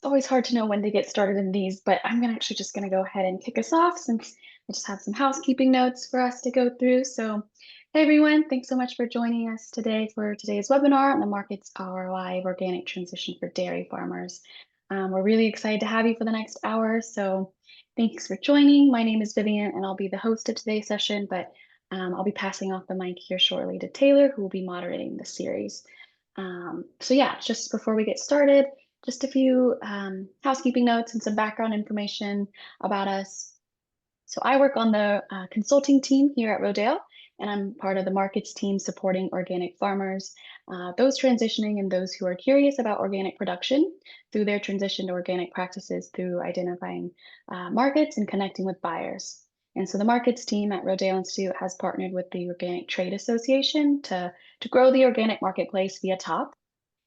always hard to know when to get started in these, but I'm gonna actually just gonna go ahead and kick us off since I just have some housekeeping notes for us to go through. So, hey everyone, thanks so much for joining us today for today's webinar on the market's ROI of organic transition for dairy farmers. We're really excited to have you for the next hour. So, thanks for joining. My name is Vivian, and I'll be the host of today's session, but I'll be passing off the mic here shortly to Taylor, who will be moderating the series. So yeah, just before we get started, just a few housekeeping notes and some background information about us. So I work on the consulting team here at Rodale, and I'm part of the markets team supporting organic farmers, those transitioning and those who are curious about organic production through their transition to organic practices through identifying markets and connecting with buyers. And so the markets team at Rodale Institute has partnered with the Organic Trade Association to grow the organic marketplace via TOP.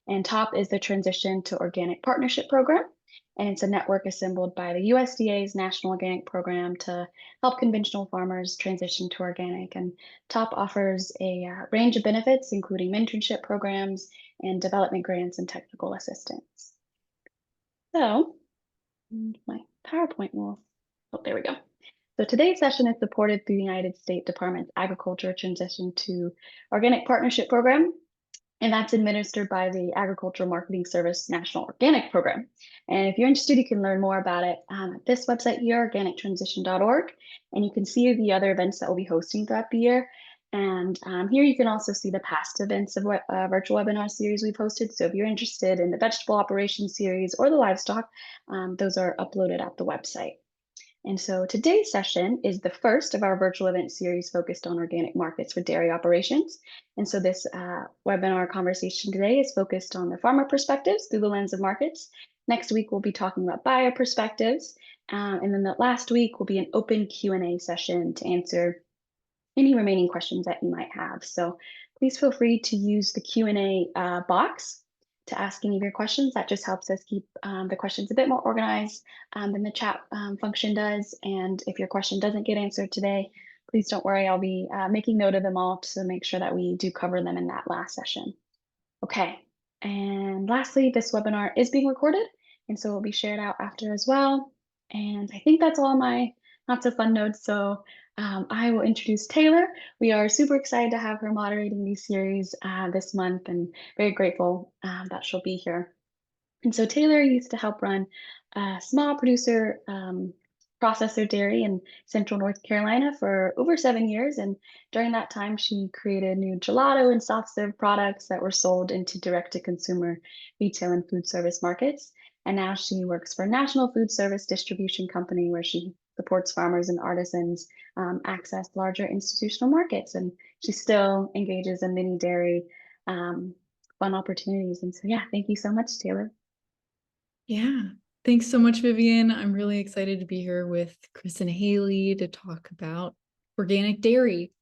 And TOP is the Transition to Organic Partnership Program. And it's a network assembled by the USDA's National Organic Program to help conventional farmers transition to organic. And TOP offers a range of benefits, including mentorship programs and development grants and technical assistance. So, my PowerPoint will, oh, there we go. So today's session is supported through the United States Department's Agriculture Transition to Organic Partnership Program, and that's administered by the Agricultural Marketing Service National Organic Program. And if you're interested, you can learn more about it at this website here, organictransition.org, and you can see the other events that we'll be hosting throughout the year. And here you can also see the past events of virtual webinar series we've hosted. So if you're interested in the vegetable operations series or the livestock, those are uploaded at the website. And so today's session is the first of our virtual event series focused on organic markets for dairy operations. And so this webinar conversation today is focused on the farmer perspectives through the lens of markets. Next week, we'll be talking about buyer perspectives. And then the last week will be an open Q&A session to answer any remaining questions that you might have. So please feel free to use the Q&A box to ask any of your questions. That just helps us keep the questions a bit more organized than the chat function does. And if your question doesn't get answered today, please don't worry. I'll be making note of them all to make sure that we do cover them in that last session. Okay. And lastly, this webinar is being recorded, and so it will be shared out after as well. And I think that's all my not so fun notes. So I will introduce Taylor. We are super excited to have her moderating these series this month and very grateful that she'll be here. And so Taylor used to help run a small producer processor dairy in central North Carolina for over 7 years. And during that time, she created new gelato and soft serve products that were sold into direct to consumer retail and food service markets. And now she works for a national food service distribution company where she supports farmers and artisans access larger institutional markets. And she still engages in many dairy fun opportunities. And so, yeah, thank you so much, Taylor. Yeah, thanks so much, Vivian. I'm really excited to be here with Chris and Haley to talk about organic dairy.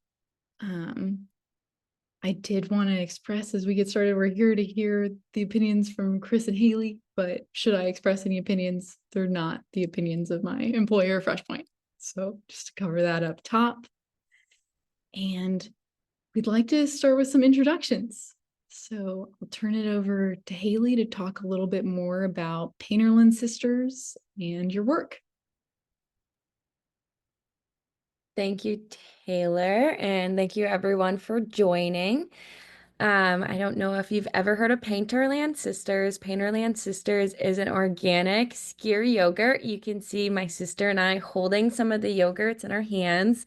I did want to express as we get started, we're here to hear the opinions from Chris and Haley, but should I express any opinions, they're not the opinions of my employer, FreshPoint. So just to cover that up top. And we'd like to start with some introductions. So I'll turn it over to Haley to talk a little bit more about Painterland Sisters and your work. Thank you, Taylor, and thank you everyone for joining. I don't know if you've ever heard of Painterland Sisters. Painterland Sisters is an organic skyr yogurt. You can see my sister and I holding some of the yogurts in our hands.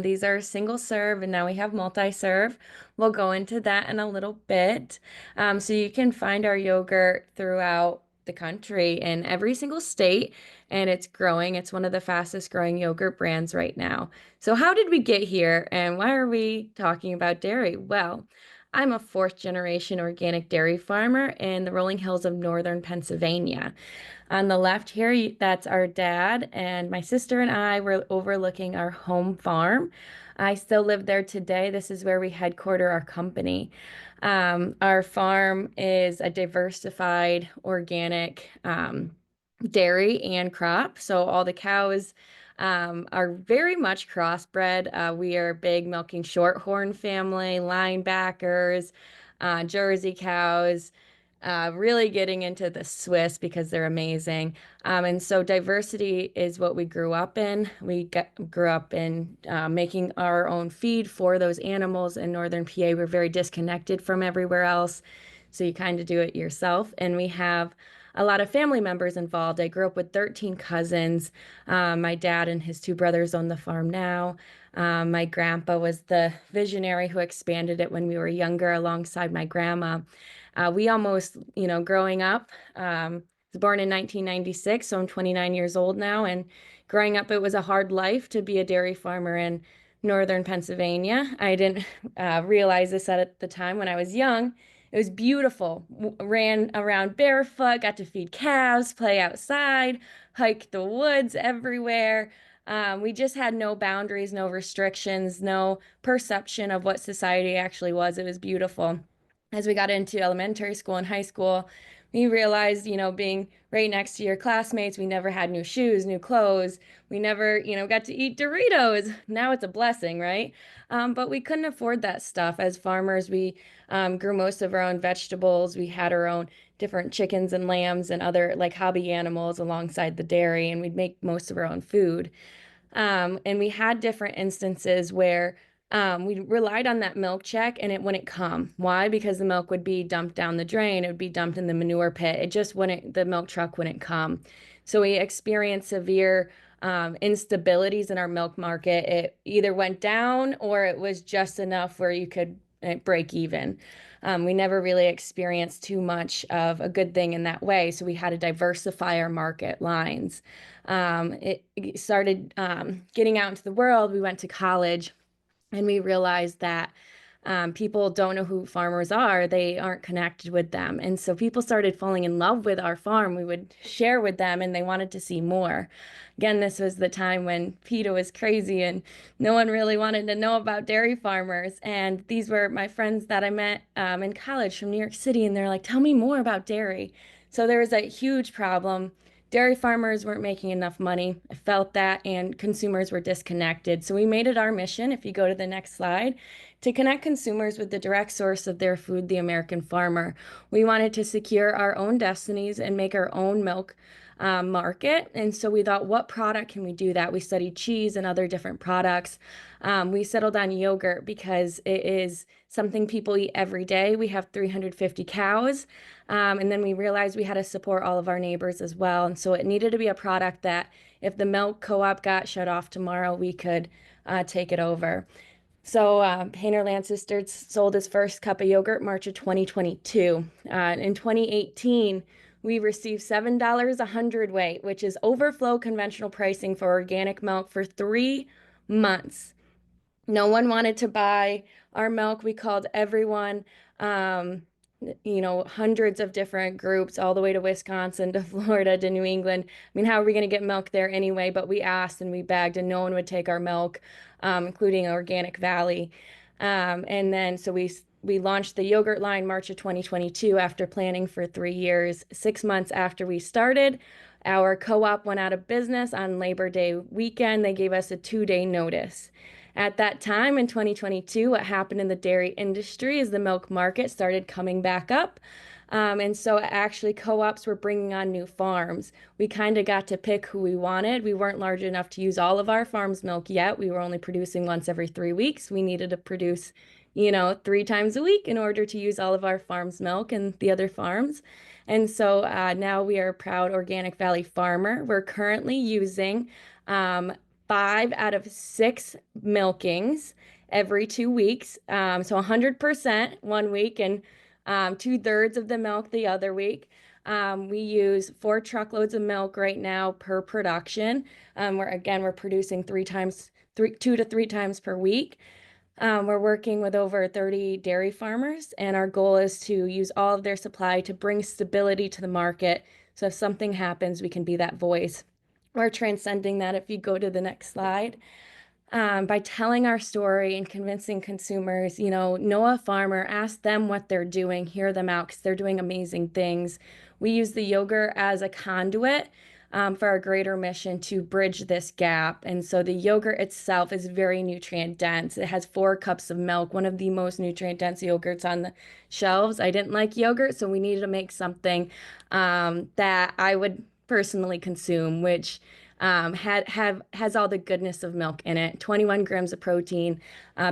These are single serve, and now we have multi-serve. We'll go into that in a little bit. So you can find our yogurt throughout the country in every single state, and it's growing. It's one of the fastest growing yogurt brands right now. So how did we get here, and why are we talking about dairy? Well, I'm a fourth generation organic dairy farmer in the rolling hills of northern Pennsylvania. On the left here, that's our dad, and my sister and I were overlooking our home farm. I still live there today. This is where we headquarter our company. Our farm is a diversified organic dairy and crop. So all the cows are very much crossbred. We are big milking shorthorn family, linebackers, Jersey cows. really getting into the Swiss because they're amazing. And so diversity is what we grew up in. Grew up in making our own feed for those animals in Northern PA. We're very disconnected from everywhere else. So you kind of do it yourself. And we have a lot of family members involved. I grew up with 13 cousins. My dad and his two brothers own the farm now. My grandpa was the visionary who expanded it when we were younger alongside my grandma. We almost, growing up, was born in 1996, so I'm 29 years old now. And growing up, it was a hard life to be a dairy farmer in northern Pennsylvania. I didn't realize this at the time when I was young. It was beautiful. Ran around barefoot, got to feed calves, play outside, hike the woods everywhere. We just had no boundaries, no restrictions, no perception of what society actually was. It was beautiful. As we got into elementary school and high school, we realized, being right next to your classmates, we never had new shoes, new clothes. We never, got to eat Doritos. Now it's a blessing, right? But we couldn't afford that stuff. As farmers, we grew most of our own vegetables. We had our own different chickens and lambs and other like hobby animals alongside the dairy, and we'd make most of our own food. And we had different instances where we relied on that milk check and it wouldn't come. Why? Because the milk would be dumped down the drain, it would be dumped in the manure pit. It just wouldn't, the milk truck wouldn't come. So we experienced severe instabilities in our milk market. It either went down or it was just enough where you could break even. We never really experienced too much of a good thing in that way. So we had to diversify our market lines. It started getting out into the world. We went to college and we realized that people don't know who farmers are. They aren't connected with them. And so people started falling in love with our farm. We would share with them and they wanted to see more. Again, this was the time when PETA was crazy and no one really wanted to know about dairy farmers. And these were my friends that I met in college from New York City. And they're like, tell me more about dairy. So there was a huge problem. Dairy farmers weren't making enough money. I felt that, and consumers were disconnected. So we made it our mission, if you go to the next slide, to connect consumers with the direct source of their food, the American farmer. We wanted to secure our own destinies and make our own milk market. And so we thought, what product can we do that? We studied cheese and other different products. We settled on yogurt because it is something people eat every day. We have 350 cows. And then we realized we had to support all of our neighbors as well. And so it needed to be a product that if the milk co-op got shut off tomorrow, we could take it over. So Painterland Sisters sold its first cup of yogurt March of 2022. In 2018, we received $7 a hundredweight, which is overflow conventional pricing for organic milk for 3 months. No one wanted to buy our milk. We called everyone, hundreds of different groups, all the way to Wisconsin, to Florida, to New England. I mean, how are we going to get milk there anyway? But we asked and we begged, and no one would take our milk, including Organic Valley. And then so we launched the yogurt line March of 2022 after planning for 3 years. 6 months after we started, our co-op went out of business on Labor Day weekend. They gave us a 2-day notice. At that time in 2022, what happened in the dairy industry is the milk market started coming back up. And so actually co-ops were bringing on new farms. We kind of got to pick who we wanted. We weren't large enough to use all of our farm's milk yet. We were only producing once every 3 weeks. We needed to produce 3 times a week in order to use all of our farm's milk and the other farms. And so now we are a proud Organic Valley farmer. We're currently using 5 out of 6 milkings every 2 weeks. So 100% 1 week and 2/3 of the milk the other week. We use 4 truckloads of milk right now per production. We're producing 2 to 3 times per week. We're working with over 30 dairy farmers, and our goal is to use all of their supply to bring stability to the market. So if something happens, we can be that voice. We're transcending that if you go to the next slide. By telling our story and convincing consumers, know a farmer, ask them what they're doing, hear them out because they're doing amazing things. We use the yogurt as a conduit for our greater mission to bridge this gap. And so the yogurt itself is very nutrient dense. It has 4 cups of milk, one of the most nutrient dense yogurts on the shelves. I didn't like yogurt, so we needed to make something that I would personally consume, which has all the goodness of milk in it. 21 grams of protein,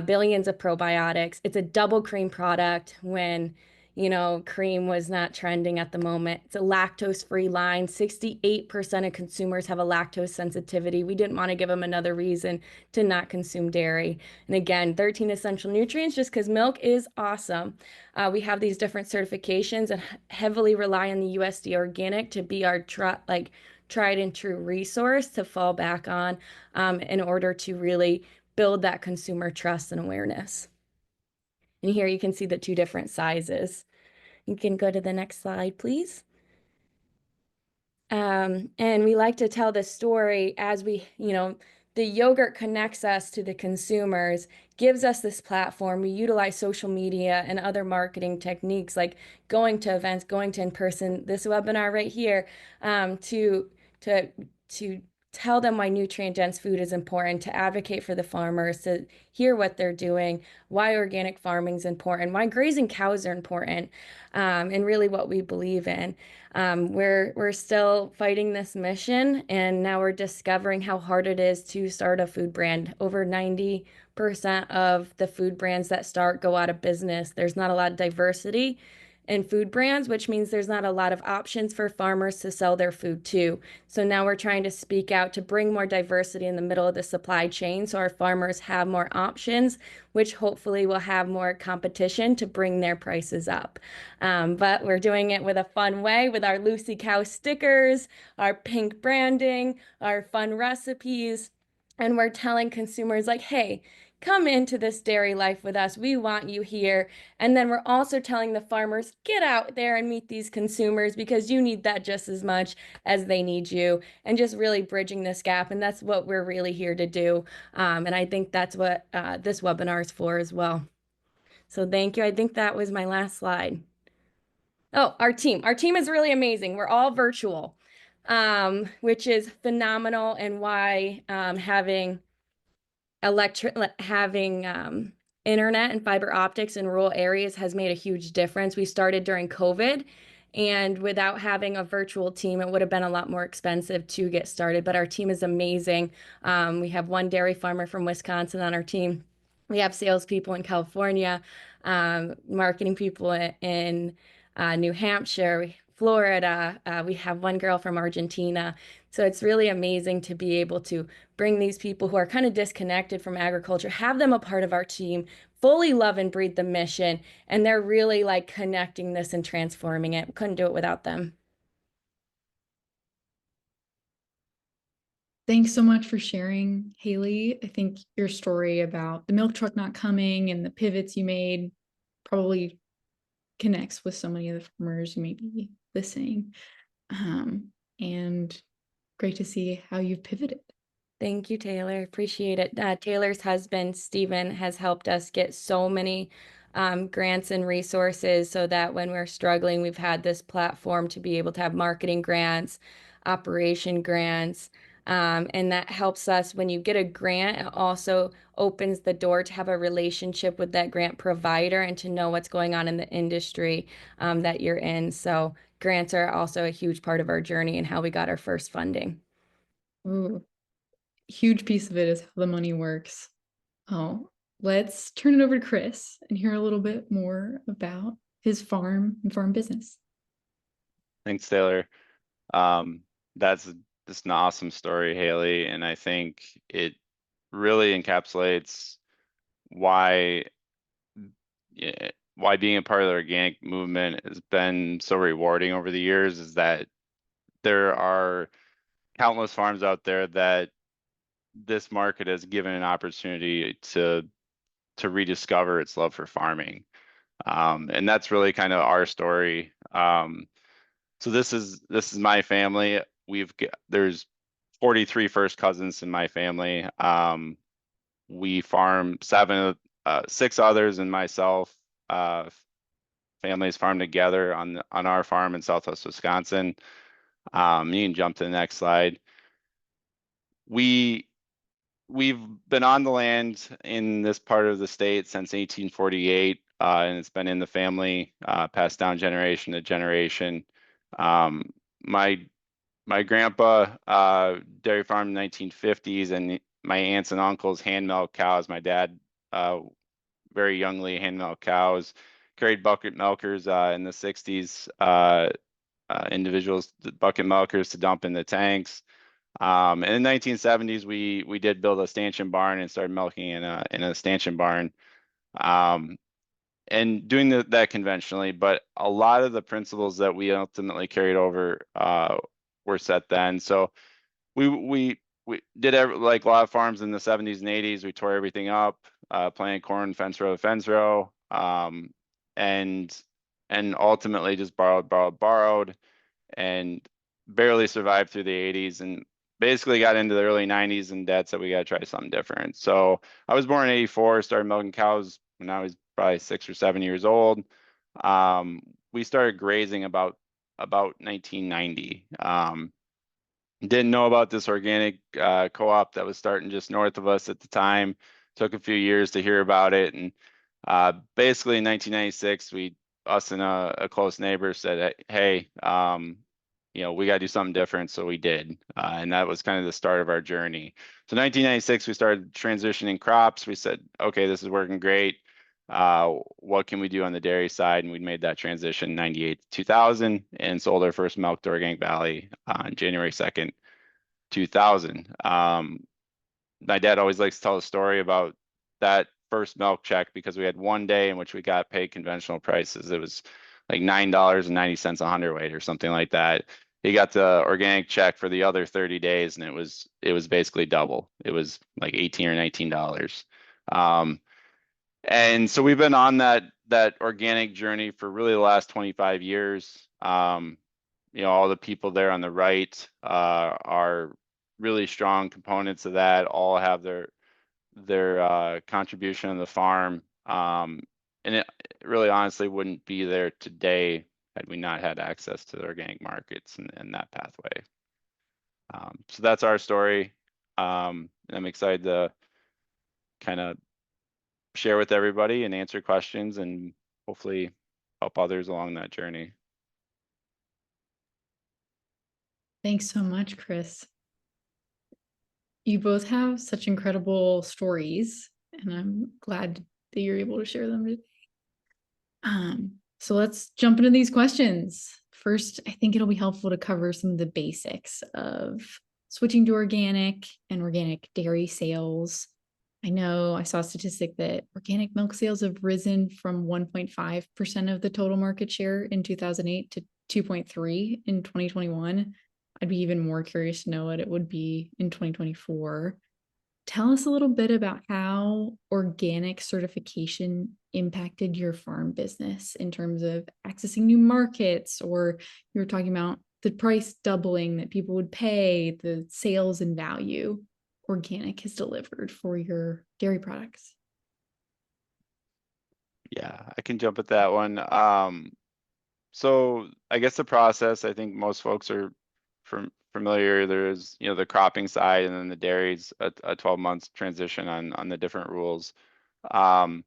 billions of probiotics. It's a double cream product when, you know, cream was not trending at the moment. It's a lactose-free line. 68% of consumers have a lactose sensitivity. We didn't want to give them another reason to not consume dairy. And again, 13 essential nutrients just because milk is awesome. We have these different certifications and heavily rely on the USD organic to be our tried and true resource to fall back on in order to really build that consumer trust and awareness. And here you can see the 2 different sizes. You can go to the next slide, please. And we like to tell the story as we, you know, the yogurt connects us to the consumers, gives us this platform. We utilize social media and other marketing techniques like going to events, going to in-person, this webinar right here, to tell them why nutrient-dense food is important, to advocate for the farmers, to hear what they're doing, why organic farming is important, why grazing cows are important, and really what we believe in. We're still fighting this mission, and now we're discovering how hard it is to start a food brand. Over 90% of the food brands that start go out of business. There's not a lot of diversity in food brands, which means there's not a lot of options for farmers to sell their food to. So now we're trying to speak out to bring more diversity in the middle of the supply chain so our farmers have more options, which hopefully will have more competition to bring their prices up. But we're doing it with a fun way with our Lucy Cow stickers, our pink branding, our fun recipes, and we're telling consumers like, hey, come into this dairy life with us. We want you here. And then we're also telling the farmers, get out there and meet these consumers because you need that just as much as they need you, and just really bridging this gap. And that's what we're really here to do. And I think that's what this webinar is for as well. So thank you. I think that was my last slide. Oh, our team. Our team is really amazing. We're all virtual, which is phenomenal, and why having internet and fiber optics in rural areas has made a huge difference. We started during COVID, and without having a virtual team, it would have been a lot more expensive to get started. But our team is amazing. We have 1 dairy farmer from Wisconsin on our team. We have salespeople in California, marketing people in New Hampshire, Florida. We have 1 girl from Argentina. So it's really amazing to be able to bring these people who are kind of disconnected from agriculture, have them a part of our team, fully love and breathe the mission, and they're really like connecting this and transforming it. Couldn't do it without them. Thanks so much for sharing, Haley. I think your story about the milk truck not coming and the pivots you made probably connects with so many of the farmers who may be listening. And great to see how you've pivoted. Thank you, Taylor. Appreciate it. Taylor's husband, Stephen, has helped us get so many grants and resources so that when we're struggling, we've had this platform to be able to have marketing grants, operation grants, and that helps us. When you get a grant, it also opens the door to have a relationship with that grant provider and to know what's going on in the industry that you're in. So grants are also a huge part of our journey and how we got our first funding. Ooh, huge piece of it is how the money works. Oh, let's turn it over to Chris and hear a little bit more about his farm and farm business. Thanks, Taylor. That's just an awesome story, Haley, and I think it really encapsulates why being a part of the organic movement has been so rewarding over the years. Is that there are countless farms out there that this market has given an opportunity to rediscover its love for farming, and that's really kind of our story. So this is my family. There's 43 first cousins in my family. We farm 6 others and myself. Families farm together on our farm in Southwest Wisconsin. You can jump to the next slide. We've been on the land in this part of the state since 1848, and it's been in the family, passed down generation to generation. My grandpa dairy farm in the 1950s, and my aunts and uncles hand milk cows. My dad very youngly hand milk cows, carried bucket milkers in the 60s, individuals, bucket milkers to dump in the tanks. In the 1970s, we did build a stanchion barn and started milking in a stanchion barn, and doing that conventionally. But a lot of the principles that we ultimately carried over were set then. So we did like a lot of farms in the 70s and 80s. We tore everything up, planted corn, fence row to fence row, and ultimately just borrowed, and barely survived through the 80s, and basically got into the early 90s, and Dad said we got to try something different. So I was born in 84, started milking cows when I was probably 6 or 7 years old. We started grazing about 1990. Didn't know about this organic co-op that was starting just north of us at the time. Took a few years to hear about it, and basically in 1996, us and a close neighbor said, "Hey, we got to do something different." So we did, and that was kind of the start of our journey. So 1996, we started transitioning crops. We said, "Okay, this is working great. What can we do on the dairy side?" And we made that transition 98 to 2000, and sold our first milk to Organic Valley on January 2nd, 2000. My dad always likes to tell a story about that first milk check, because we had one day in which we got paid conventional prices. It was like $9.90 a hundredweight or something like that. He got the organic check for the other 30 days, and it was basically double. It was like $18 or $19. And so we've been on that organic journey for really the last 25 years. All the people there on the right are really strong components of that. All have their contribution on the farm, and it really honestly wouldn't be there today had we not had access to the organic markets and that pathway. So that's our story. I'm excited to kind of share with everybody and answer questions, and hopefully help others along that journey. Thanks so much, Chris. You both have such incredible stories, and I'm glad that you're able to share them today. So let's jump into these questions. First, I think it'll be helpful to cover some of the basics of switching to organic and organic dairy sales. I know I saw a statistic that organic milk sales have risen from 1.5% of the total market share in 2008 to 2.3% in 2021. I'd be even more curious to know what it would be in 2024. Tell us a little bit about how organic certification impacted your farm business in terms of accessing new markets, or you were talking about the price doubling that people would pay, the sales and value organic has delivered for your dairy products. Yeah, I can jump at that one. So I guess the process, I think most folks are familiar. There's the cropping side, and then the dairy's a 12 months transition on the different rules. And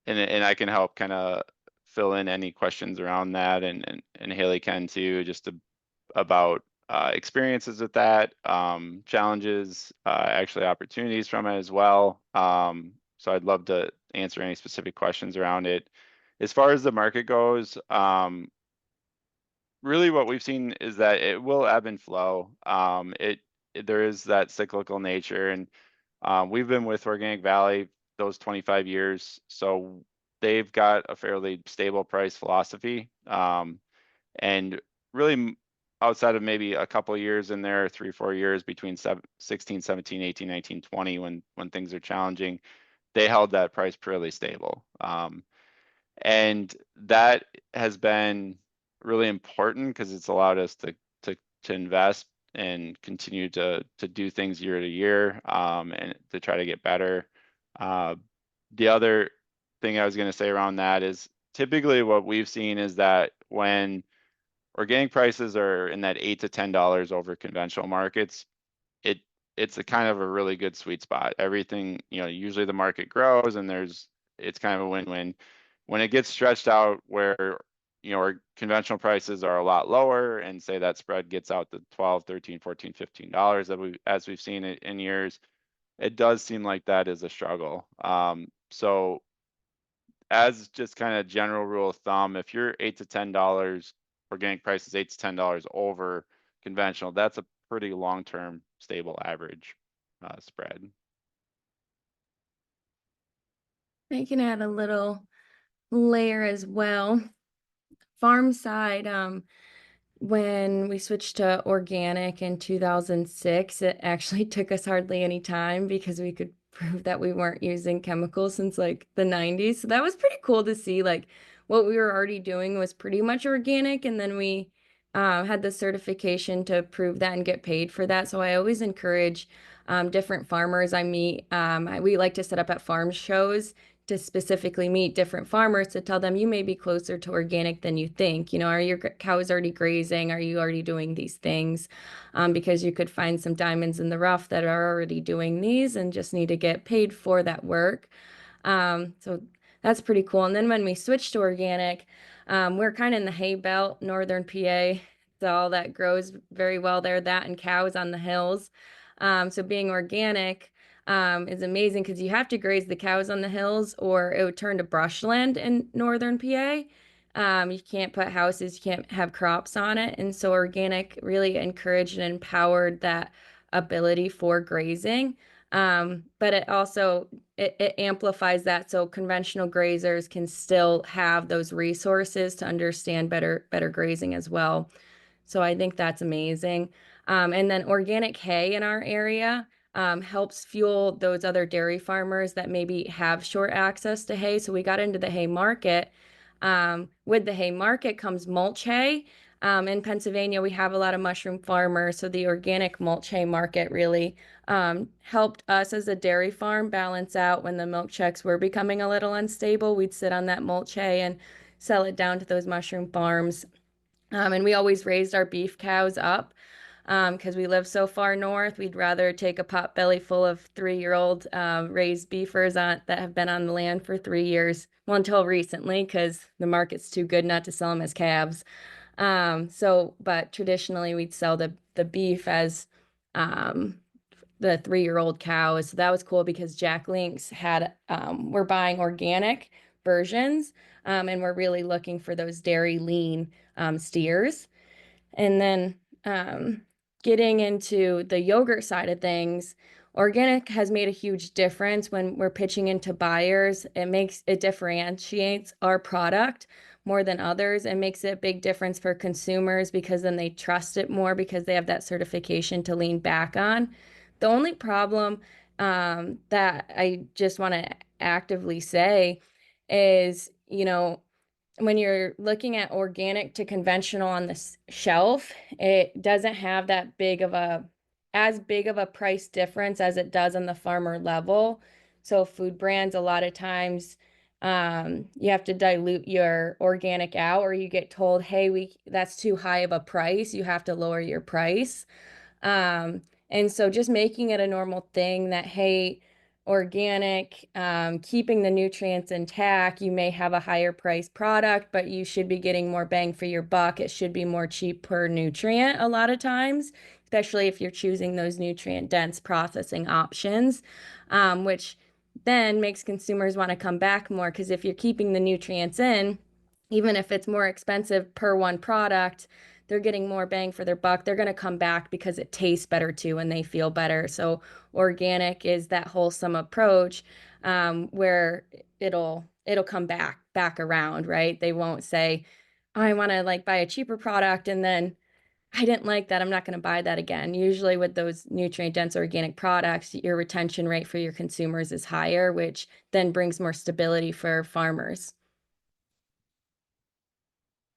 I can help kind of fill in any questions around that, and Haley can too, just about experiences with that, challenges, actually opportunities from it as well. So I'd love to answer any specific questions around it. As far as the market goes, really what we've seen is that it will ebb and flow. There is that cyclical nature, and we've been with Organic Valley those 25 years, so they've got a fairly stable price philosophy, and really outside of maybe a couple of years in there, 3-4 years between 16, 17, 18, 19, 20, when things are challenging, they held that price fairly stable. And that has been really important because it's allowed us to invest and continue to do things year to year, and to try to get better. The other thing I was going to say around that is typically what we've seen is that when organic prices are in that $8 to $10 over conventional markets, it's a kind of a really good sweet spot. Everything, usually the market grows and it's kind of a win-win. When it gets stretched out where, our conventional prices are a lot lower and say that spread gets out to $12, $13, $14, $15 as we've seen it in years, it does seem like that is a struggle. So as just kind of general rule of thumb, if you're $8 to $10, organic prices $8 to $10 over conventional, that's a pretty long-term stable average spread. I can add a little layer as well. Farm side, when we switched to organic in 2006, it actually took us hardly any time because we could prove that we weren't using chemicals since like the 90s. So that was pretty cool to see. Like what we were already doing was pretty much organic, and then we had the certification to prove that and get paid for that. So I always encourage different farmers I meet. We like to set up at farm shows to specifically meet different farmers to tell them you may be closer to organic than you think. Are your cows already grazing? Are you already doing these things? Because you could find some diamonds in the rough that are already doing these and just need to get paid for that work. So that's pretty cool. And then when we switched to organic, we're kind of in the hay belt, northern PA. It's all that grows very well there, that and cows on the hills. So being organic is amazing because you have to graze the cows on the hills or it would turn to brushland in northern PA. You can't put houses, you can't have crops on it. And so organic really encouraged and empowered that ability for grazing. But it also it amplifies that so conventional grazers can still have those resources to understand better grazing as well. So I think that's amazing. And then organic hay in our area helps fuel those other dairy farmers that maybe have short access to hay. So we got into the hay market. With the hay market comes mulch hay. In Pennsylvania, we have a lot of mushroom farmers. So the organic mulch hay market really helped us as a dairy farm balance out when the milk checks were becoming a little unstable. We'd sit on that mulch hay and sell it down to those mushroom farms. And we always raised our beef cows up because we live so far north. We'd rather take a pot belly full of 3-year-old raised beefers that have been on the land for 3 years. Well, until recently, because the market's too good not to sell them as calves. But traditionally we'd sell the beef as the 3-year-old cows. So that was cool because Jack Links we're buying organic versions, and we're really looking for those dairy lean steers. And then getting into the yogurt side of things, organic has made a huge difference when we're pitching into buyers. It differentiates our product more than others and makes it a big difference for consumers because then they trust it more because they have that certification to lean back on. The only problem that I just want to actively say is, when you're looking at organic to conventional on the shelf, it doesn't have that as big of a price difference as it does on the farmer level. So food brands, a lot of times, you have to dilute your organic out, or you get told, hey, that's too high of a price. You have to lower your price. And so just making it a normal thing that, hey, organic, keeping the nutrients intact, you may have a higher price product, but you should be getting more bang for your buck. It should be more cheap per nutrient a lot of times, especially if you're choosing those nutrient dense processing options, which then makes consumers want to come back more because if you're keeping the nutrients in, even if it's more expensive per one product, they're getting more bang for their buck. They're going to come back because it tastes better too and they feel better. So organic is that wholesome approach where it'll come back around, right? They won't say, oh, I want to buy a cheaper product and then I didn't like that. I'm not going to buy that again. Usually with those nutrient dense organic products, your retention rate for your consumers is higher, which then brings more stability for farmers.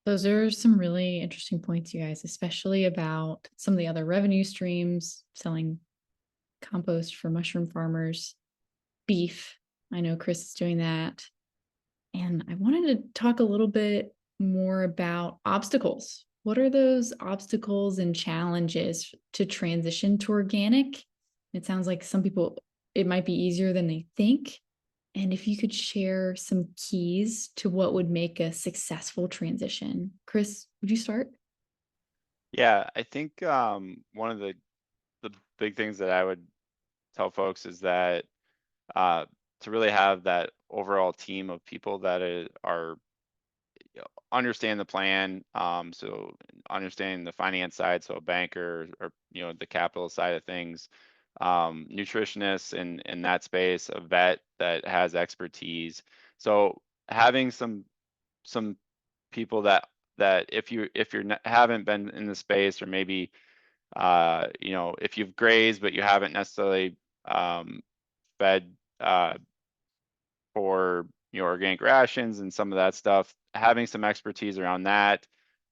Those are some really interesting points, you guys, especially about some of the other revenue streams, selling compost for mushroom farmers, beef. I know Chris is doing that. And I wanted to talk a little bit more about obstacles what are those obstacles and challenges to transition to organic? It sounds like some people, it might be easier than they think. And if you could share some keys to what would make a successful transition. Chris, would you start? Yeah, I think one of the big things that I would tell folks is that to really have that overall team of people that are understand the plan, so understanding the finance side, so a banker or the capital side of things, nutritionists in that space, a vet that has expertise. So having some people that if you're haven't been in the space, or maybe if you've grazed but you haven't necessarily fed for organic rations and some of that stuff, having some expertise around that.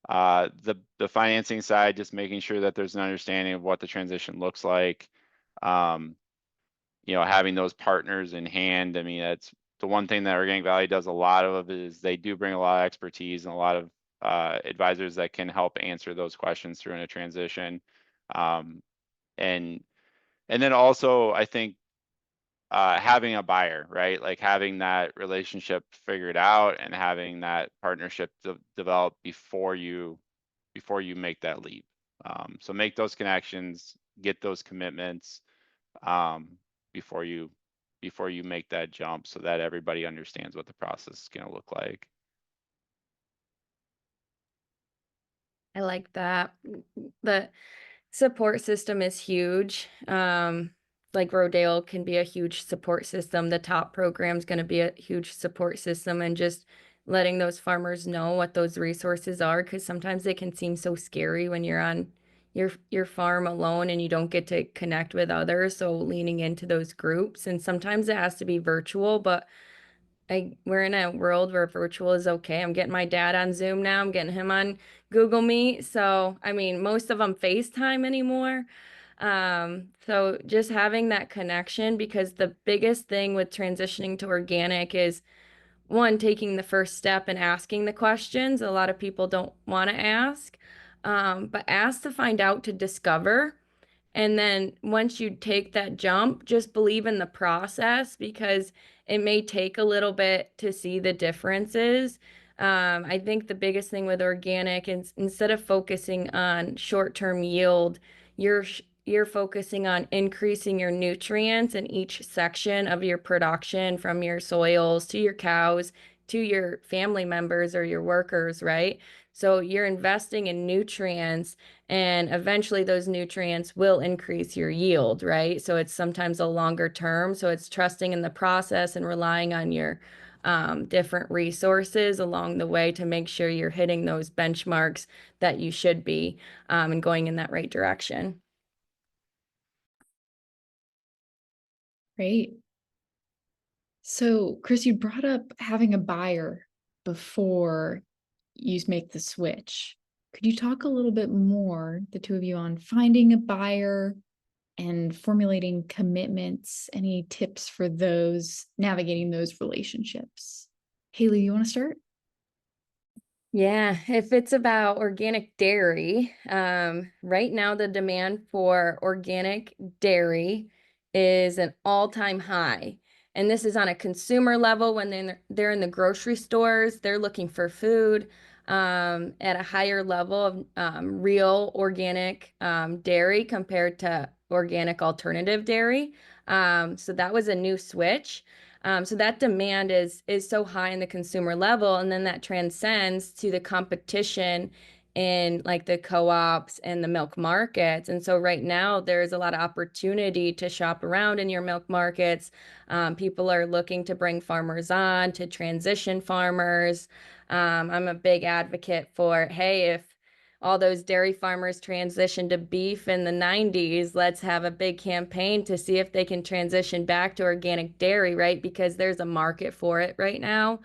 The financing side, just making sure that there's an understanding of what the transition looks like. Having those partners in hand. I mean, that's the one thing that Organic Valley does a lot of, is they do bring a lot of expertise and a lot of advisors that can help answer those questions through in a transition. And then also, I think having a buyer, right? Like having that relationship figured out and having that partnership develop before you make that leap. So make those connections, get those commitments before you make that jump, so that everybody understands what the process is going to look like. I like that. The support system is huge. Like Rodale can be a huge support system. The top program is going to be a huge support system, and just letting those farmers know what those resources are, because sometimes they can seem so scary when you're on your farm alone and you don't get to connect with others. So leaning into those groups, and sometimes it has to be virtual, but we're in a world where virtual is okay. I'm getting my dad on Zoom now. I'm getting him on Google Meet. So, I mean, most of them FaceTime anymore. So just having that connection, because the biggest thing with transitioning to organic is, one, taking the first step and asking the questions. A lot of people don't want to ask, but ask to find out, to discover. And then once you take that jump, just believe in the process, because it may take a little bit to see the differences. I think the biggest thing with organic is, instead of focusing on short-term yield, you're focusing on increasing your nutrients in each section of your production, from your soils to your cows to your family members or your workers, right? So you're investing in nutrients, and eventually those nutrients will increase your yield, right? So it's sometimes a longer term. So it's trusting in the process and relying on your different resources along the way to make sure you're hitting those benchmarks that you should be, and going in that right direction. Great. So, Chris, you brought up having a buyer before you make the switch. Could you talk a little bit more, the two of you, on finding a buyer and formulating commitments? Any tips for those navigating those relationships? Haley, you want to start? Yeah, if it's about organic dairy, right now the demand for organic dairy is an all-time high. And this is on a consumer level. When they're in the grocery stores, they're looking for food at a higher level of real organic dairy compared to organic alternative dairy. So that was a new switch. So that demand is so high in the consumer level, and then that transcends to the competition in like the co-ops and the milk markets. And so right now there's a lot of opportunity to shop around in your milk markets. People are looking to bring farmers on, to transition farmers. I'm a big advocate for, hey, if all those dairy farmers transitioned to beef in the 90s, let's have a big campaign to see if they can transition back to organic dairy, right? Because there's a market for it right now.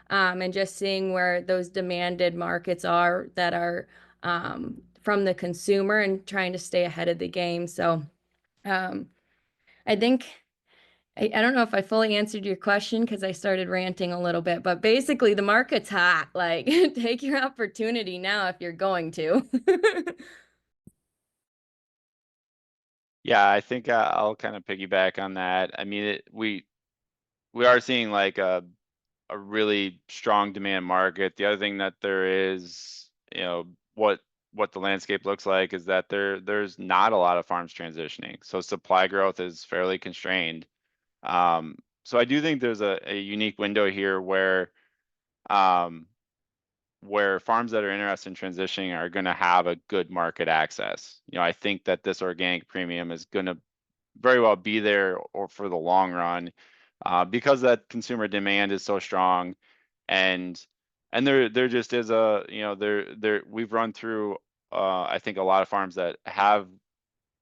And just seeing where those demanded markets are that are from the consumer, and trying to stay ahead of the game. So I think I don't know if I fully answered your question because I started ranting a little bit, but basically the market's hot. Like, take your opportunity now if you're going to. Yeah, I think I'll kind of piggyback on that. I mean, we are seeing like a really strong demand market. The other thing that there is, you know, what the landscape looks like is that there's not a lot of farms transitioning. So supply growth is fairly constrained. So I do think there's a unique window here um, where farms that are interested in transitioning are going to have a good market access. You know, I think that this organic premium is going to very well be there or for the long run, because that consumer demand is so strong, and there just is a, you know, there we've run through I think a lot of farms that have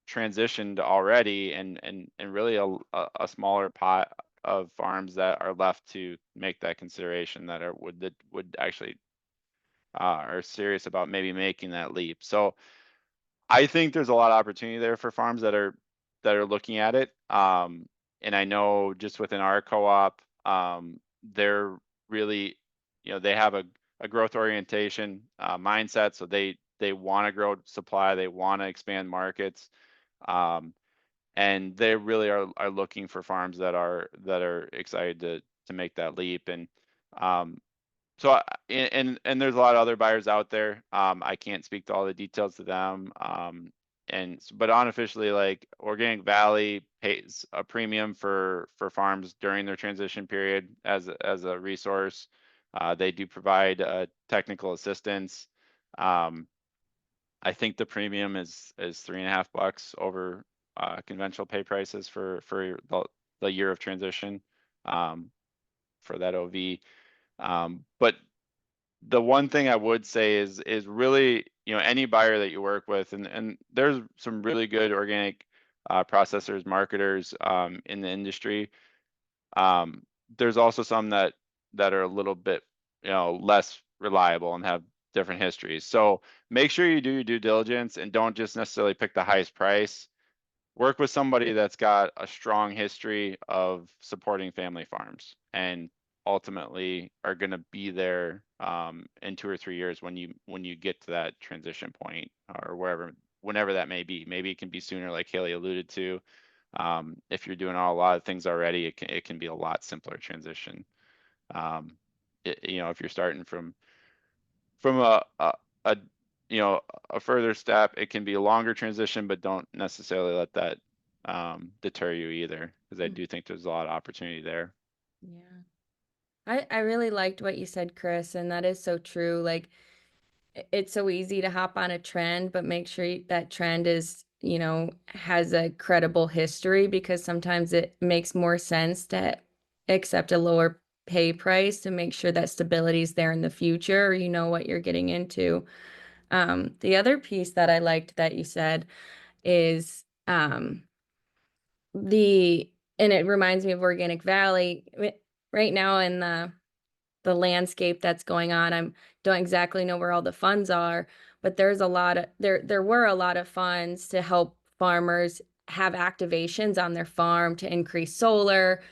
transitioned already, and really a smaller pot of farms that are left to make that consideration, that would actually are serious about maybe making that leap. So I think there's a lot of opportunity there for farms that are looking at it. And I know just within our co-op, they're really, you know, they have a growth orientation mindset. So they want to grow supply, they want to expand markets, and they really are looking for farms that are excited to make that leap. And um, so and there's a lot of other buyers out there. I can't speak to all the details to them. But unofficially, like Organic Valley pays a premium for farms during their transition period as a resource. They do provide technical assistance. Um, I think the premium is $3.50 over conventional pay prices for the year of transition for that OV. But the one thing I would say is really, you know, any buyer that you work with, and there's some really good organic processors, marketers in the industry. Um, there's also some that are a little bit, you know, less reliable and have different histories. So make sure you do your due diligence and don't just necessarily pick the highest price. Work with somebody that's got a strong history of supporting family farms and ultimately are going to be there in 2 or 3 years when you get to that transition point, or whenever that may be. Maybe it can be sooner, like Haley alluded to. If you're doing a lot of things already, it can be a lot simpler transition. You know, if you're starting from a you know, a further step, it can be a longer transition, but don't necessarily let that deter you either, because I do think there's a lot of opportunity there. Yeah. I really liked what you said, Chris, and that is so true. Like, it's so easy to hop on a trend, but make sure that trend is, you know, has a credible history, because sometimes it makes more sense to accept a lower pay price to make sure that stability is there in the future, or you know what you're getting into. The other piece that I liked that you said is and it reminds me of Organic Valley right now in the landscape that's going on. I don't exactly know where all the funds are, but there's a lot of there were a lot of funds to help farmers have activations on their farm to increase solar,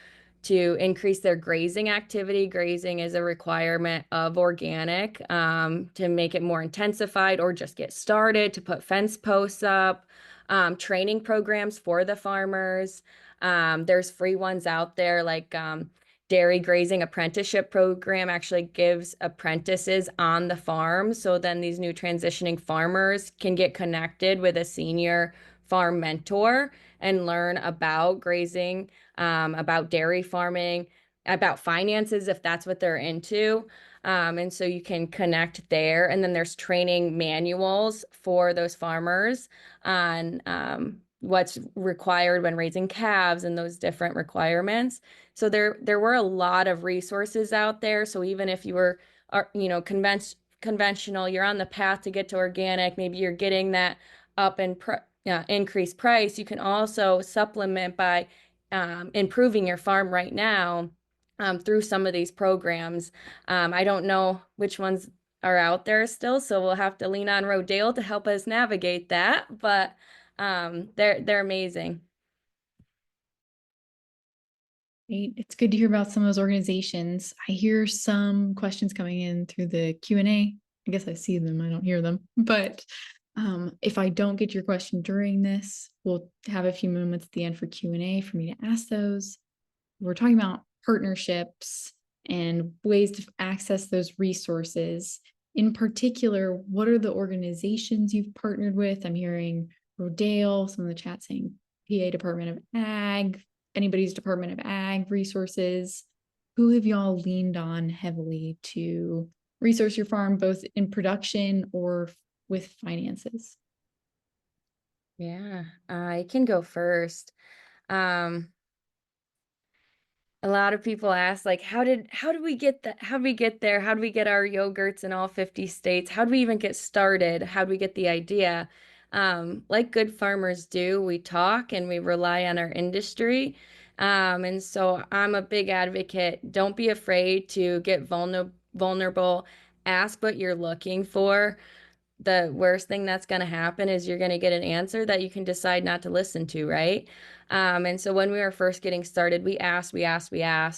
to increase their grazing activity. Grazing is a requirement of organic, to make it more intensified or just get started, to put fence posts up, training programs for the farmers. There's free ones out there, like dairy grazing apprenticeship program actually gives apprentices on the farm. So then these new transitioning farmers can get connected with a senior farm mentor and learn about grazing, about dairy farming, about finances if that's what they're into. And so you can connect there. And then there's training manuals for those farmers on what's required when raising calves and those different requirements. So there were a lot of resources out there. So even if you were, you know, conventional, you're on the path to get to organic, maybe you're getting that up and increased price, you can also supplement by improving your farm right now through some of these programs. I don't know which ones are out there still, so we'll have to lean on Rodale to help us navigate that, but they're amazing. Great. It's good to hear about some of those organizations. I hear some questions coming in through the Q&A. I guess I see them, I don't hear them. But if I don't get your question during this, we'll have a few moments at the end for Q&A for me to ask those. We're talking about partnerships and ways to access those resources. In particular, what are the organizations you've partnered with? I'm hearing Rodale, some of the chat saying PA Department of Ag, anybody's Department of Ag resources. Who have y'all leaned on heavily to resource your farm, both in production or with finances? Yeah, I can go first. A lot of people ask, like, how did we get that? How did we get there? How did we get our yogurts in all 50 states? How did we even get started? How did we get the idea? Like good farmers do, we talk and we rely on our industry. And so I'm a big advocate. Don't be afraid to get vulnerable. Ask what you're looking for. The worst thing that's going to happen is you're going to get an answer that you can decide not to listen to, right? And so when we were first getting started, we asked.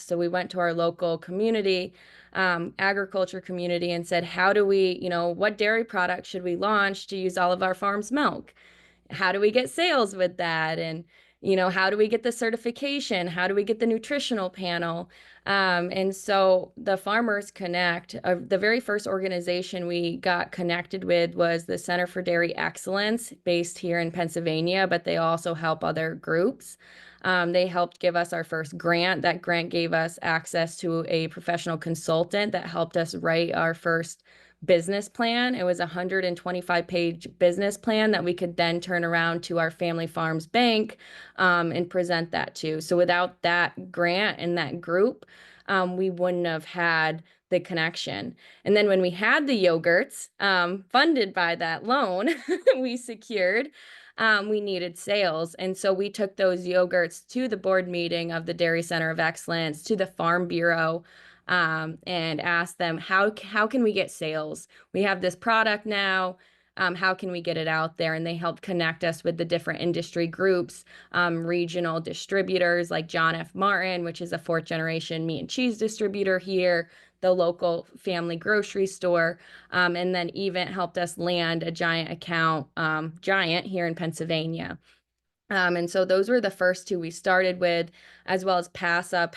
So we went to our local community, agriculture community, and said, how do we, what dairy product should we launch to use all of our farm's milk? How do we get sales with that? And, how do we get the certification? How do we get the nutritional panel? And so the Farmers Connect, the very first organization we got connected with was the Center for Dairy Excellence based here in Pennsylvania, but they also help other groups. They helped give us our first grant. That grant gave us access to a professional consultant that helped us write our first business plan. It was a 125-page business plan that we could then turn around to our family farms bank and present that to. So without that grant and that group, we wouldn't have had the connection. And then when we had the yogurts funded by that loan we secured, we needed sales. And so we took those yogurts to the board meeting of the Dairy Center of Excellence, to the Farm Bureau, and asked them, how can we get sales? We have this product now. How can we get it out there? And they helped connect us with the different industry groups, regional distributors like John F. Martin, which is a 4th generation meat and cheese distributor here, the local family grocery store, and then even helped us land a giant account, Giant here in Pennsylvania. And so those were the first two we started with, as well as PASA,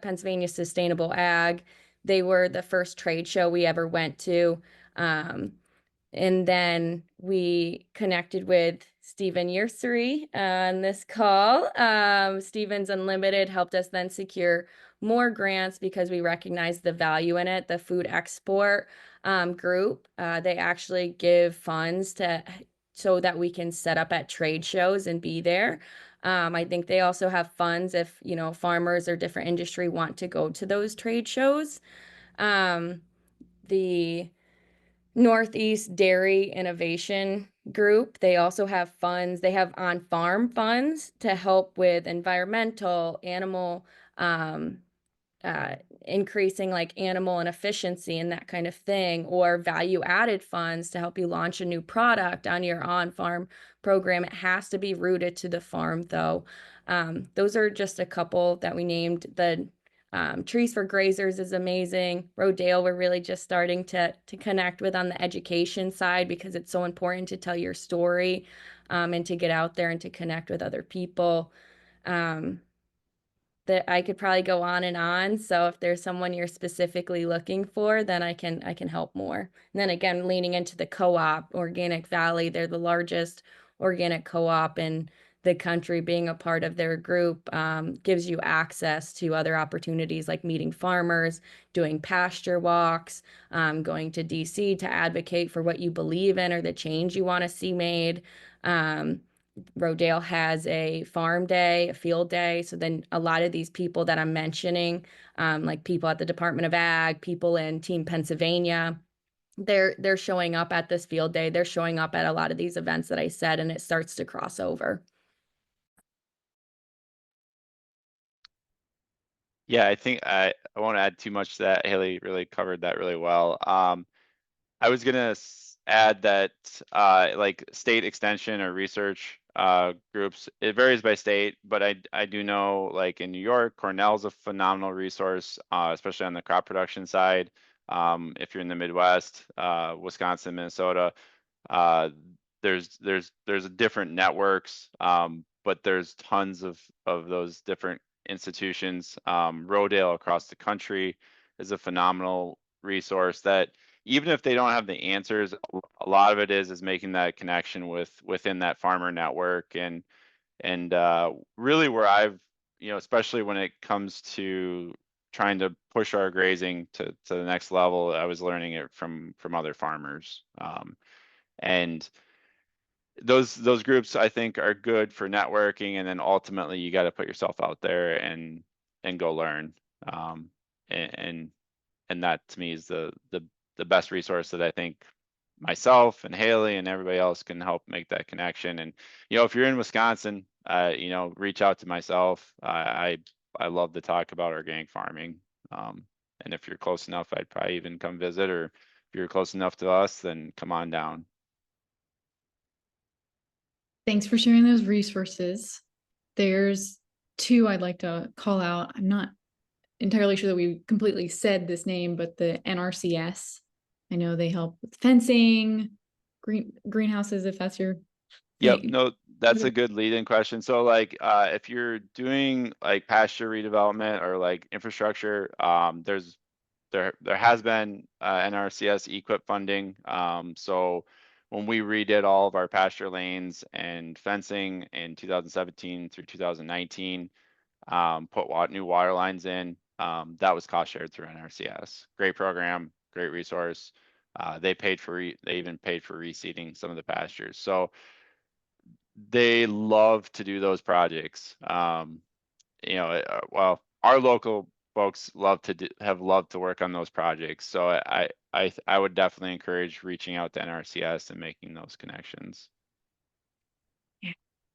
Pennsylvania Sustainable Ag. They were the first trade show we ever went to. And then we connected with Stephen Yersary on this call. Stephen's Unlimited helped us then secure more grants because we recognized the value in it. The food export group, they actually give funds so that we can set up at trade shows and be there. I think they also have funds if, farmers or different industry want to go to those trade shows. The Northeast Dairy Innovation Group, they also have funds. They have on-farm funds to help with environmental, animal, increasing like animal and efficiency and that kind of thing, or value-added funds to help you launch a new product on your on-farm program. It has to be rooted to the farm, though. Those are just a couple that we named. The Trees for Grazers is amazing. Rodale, we're really just starting to connect with on the education side because it's so important to tell your story and to get out there and to connect with other people. That I could probably go on and on. So if there's someone you're specifically looking for, then I can help more. And then again, leaning into the co-op, Organic Valley, they're the largest organic co-op in the country. Being a part of their group gives you access to other opportunities like meeting farmers, doing pasture walks, going to DC to advocate for what you believe in or the change you want to see made. Rodale has a farm day, a field day. So then a lot of these people that I'm mentioning, like people at the Department of Ag, people in Team Pennsylvania, they're showing up at this field day. They're showing up at a lot of these events that I said, and it starts to cross over. Yeah, I think I won't add too much to that. Haley really covered that really well. I was gonna add that like state extension or research groups. It varies by state, but I do know, like in New York, Cornell's a phenomenal resource, especially on the crop production side. If you're in the Midwest, Wisconsin, Minnesota, uh, there's different networks, but there's tons of those different institutions. Rodale across the country is a phenomenal resource that, even if they don't have the answers, a lot of it is making that connection within that farmer network. And really where I've, especially when it comes to trying to push our grazing to the next level, I was learning it from other farmers. And those groups, I think, are good for networking, and then ultimately you got to put yourself out there and go learn. Um, and that to me is the best resource that I think myself and Haley and everybody else can help make that connection. And if you're in Wisconsin, reach out to myself. I love to talk about organic farming. And if you're close enough, I'd probably even come visit, or if you're close enough to us, then come on down. Thanks for sharing those resources. There's two I'd like to call out. I'm not entirely sure that we completely said this name, but the NRCS. I know they help with fencing, greenhouses, if that's your Yep, thing. no, that's a good lead-in question. So like if you're doing like pasture redevelopment or like infrastructure, there has been NRCS equip funding. So when we redid all of our pasture lanes and fencing in 2017 through 2019, put new water lines in, that was cost shared through NRCS. Great program, great resource. They even paid for reseeding some of the pastures. So they love to do those projects. Well, our local folks have loved to work on those projects. So I would definitely encourage reaching out to NRCS and making those connections.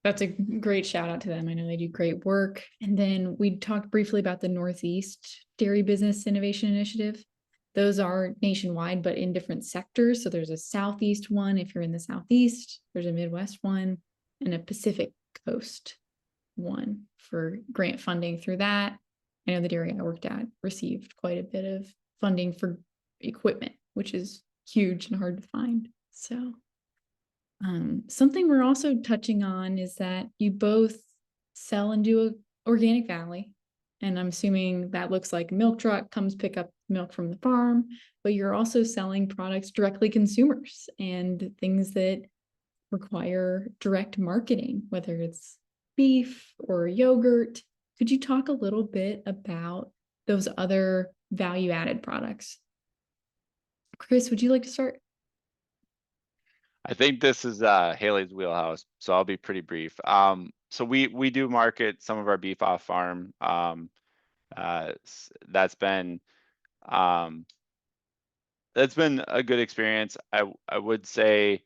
That's a great shout out to them. I know they do great work. And then we talked briefly about the Northeast Dairy Business Innovation Initiative. Those are nationwide, but in different sectors. So there's a Southeast one if you're in the Southeast, there's a Midwest one, and a Pacific Coast one for grant funding through that. I know the dairy I worked at received quite a bit of funding for equipment, which is huge and hard to find. So something we're also touching on is that you both sell and do a organic valley. And I'm assuming that looks like a milk truck comes pick up milk from the farm, but you're also selling products directly consumers and things that require direct marketing, whether it's beef or yogurt. Could you talk a little bit about those other value-added products? Chris, would you like to start? I think this is Haley's wheelhouse, so I'll be pretty brief. So we do market some of our beef off farm. That's been a good experience. I would say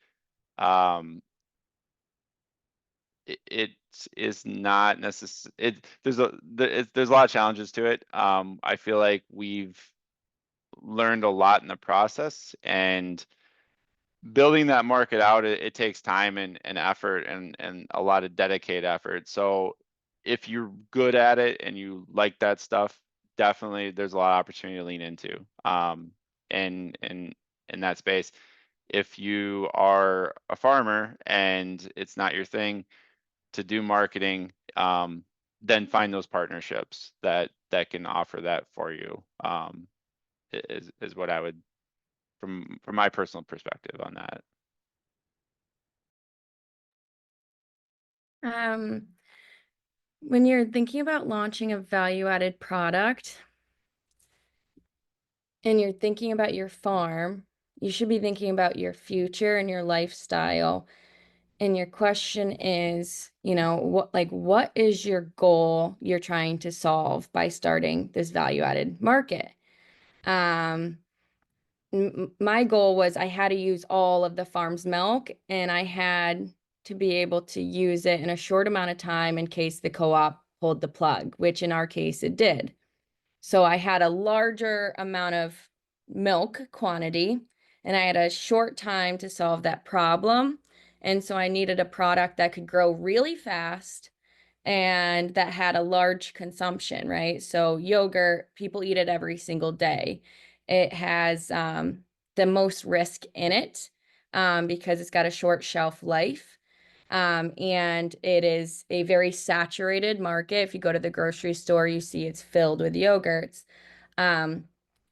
it is not necessary. There's a lot of challenges to it. I feel like we've learned a lot in the process, and building that market out, it takes time and effort and a lot of dedicated effort. So if you're good at it and you like that stuff, definitely there's a lot of opportunity to lean into in that space. If you are a farmer and it's not your thing to do marketing, then find those partnerships that can offer that for you. Is what I would, from my personal perspective on that. When you're thinking about launching a value-added product and you're thinking about your farm, you should be thinking about your future and your lifestyle. And your question is, what is your goal you're trying to solve by starting this value-added market? My goal was I had to use all of the farm's milk, and I had to be able to use it in a short amount of time in case the co-op pulled the plug, which in our case it did. So I had a larger amount of milk quantity, and I had a short time to solve that problem. And so I needed a product that could grow really fast and that had a large consumption, right? So yogurt, people eat it every single day. It has the most risk in it because it's got a short shelf life. And it is a very saturated market. If you go to the grocery store, you see it's filled with yogurts. Um,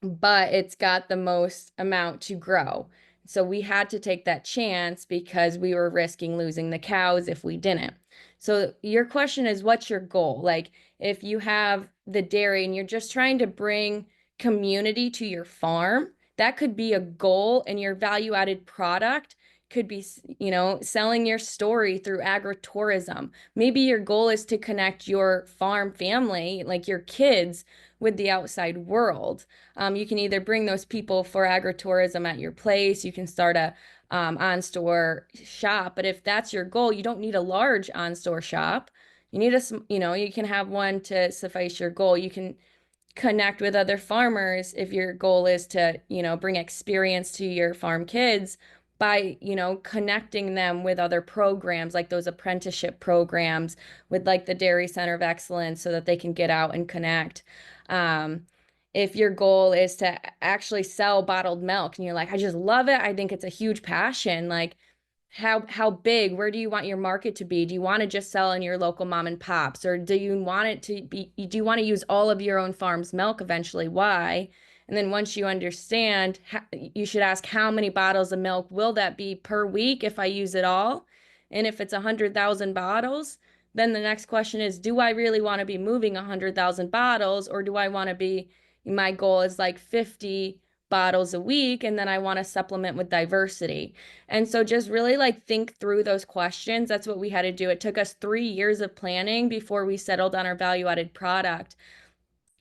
but it's got the most amount to grow. So we had to take that chance because we were risking losing the cows if we didn't. So your question is, what's your goal? Like, if you have the dairy and you're just trying to bring community to your farm, that could be a goal, and your value added product could be, you know, selling your story through agritourism. Maybe your goal is to connect your farm family, like your kids, with the outside world. You can either bring those people for agritourism at your place, you can start a on-store shop, but if that's your goal, you don't need a large on-store shop. You need you know, you can have one to suffice your goal. You can connect with other farmers if your goal is to, you know, bring experience to your farm kids by, you know, connecting them with other programs like those apprenticeship programs with like the Dairy Center of Excellence so that they can get out and connect. If your goal is to actually sell bottled milk and you're like, I just love it, I think it's a huge passion, like how big, where do you want your market to be? Do you want to just sell in your local mom and pops, or do you want it to be, do you want to use all of your own farm's milk eventually? Why? And then once you understand, you should ask, how many bottles of milk will that be per week if I use it all? And if it's 100,000 bottles, then the next question is, do I really want to be moving 100,000 bottles, or do I want to be, my goal is like 50 bottles a week, and then I want to supplement with diversity. And so just really like think through those questions. That's what we had to do. It took us 3 years of planning before we settled on our value-added product.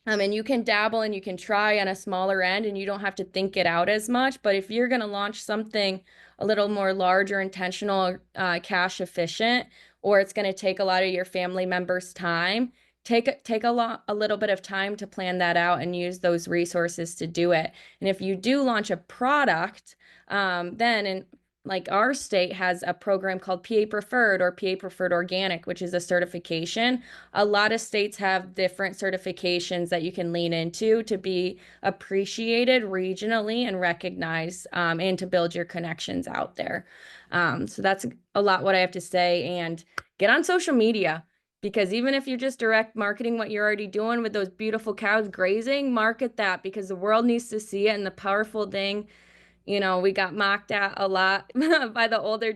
And you can dabble and you can try on a smaller end and you don't have to think it out as much. But if you're going to launch something a little more large or intentional, cash efficient, or it's going to take a lot of your family members' time, take a little bit of time to plan that out and use those resources to do it. And if you do launch a product, then in like our state has a program called PA Preferred or PA Preferred Organic, which is a certification. A lot of states have different certifications that you can lean into to be appreciated regionally and recognized, and to build your connections out there. So that's a lot what I have to say. And get on social media, because even if you're just direct marketing what you're already doing with those beautiful cows grazing, market that, because the world needs to see it. And the powerful thing, you know, we got mocked at a lot by the older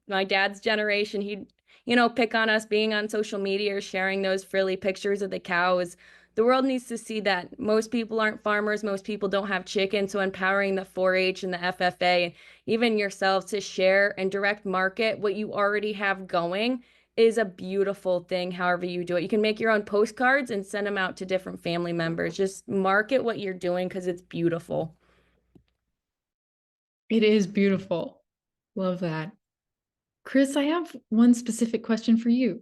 my dad's generation. He'd, you know, pick on us being on social media or sharing those frilly pictures of the cows. The world needs to see that most people aren't farmers, most people don't have chickens. So empowering the 4-H and the FFA, and even yourselves, to share and direct market what you already have going is a beautiful thing. However you do it, you can make your own postcards and send them out to different family members. Just market what you're doing because it's beautiful. It is beautiful. Love that. Chris, I have one specific question for you.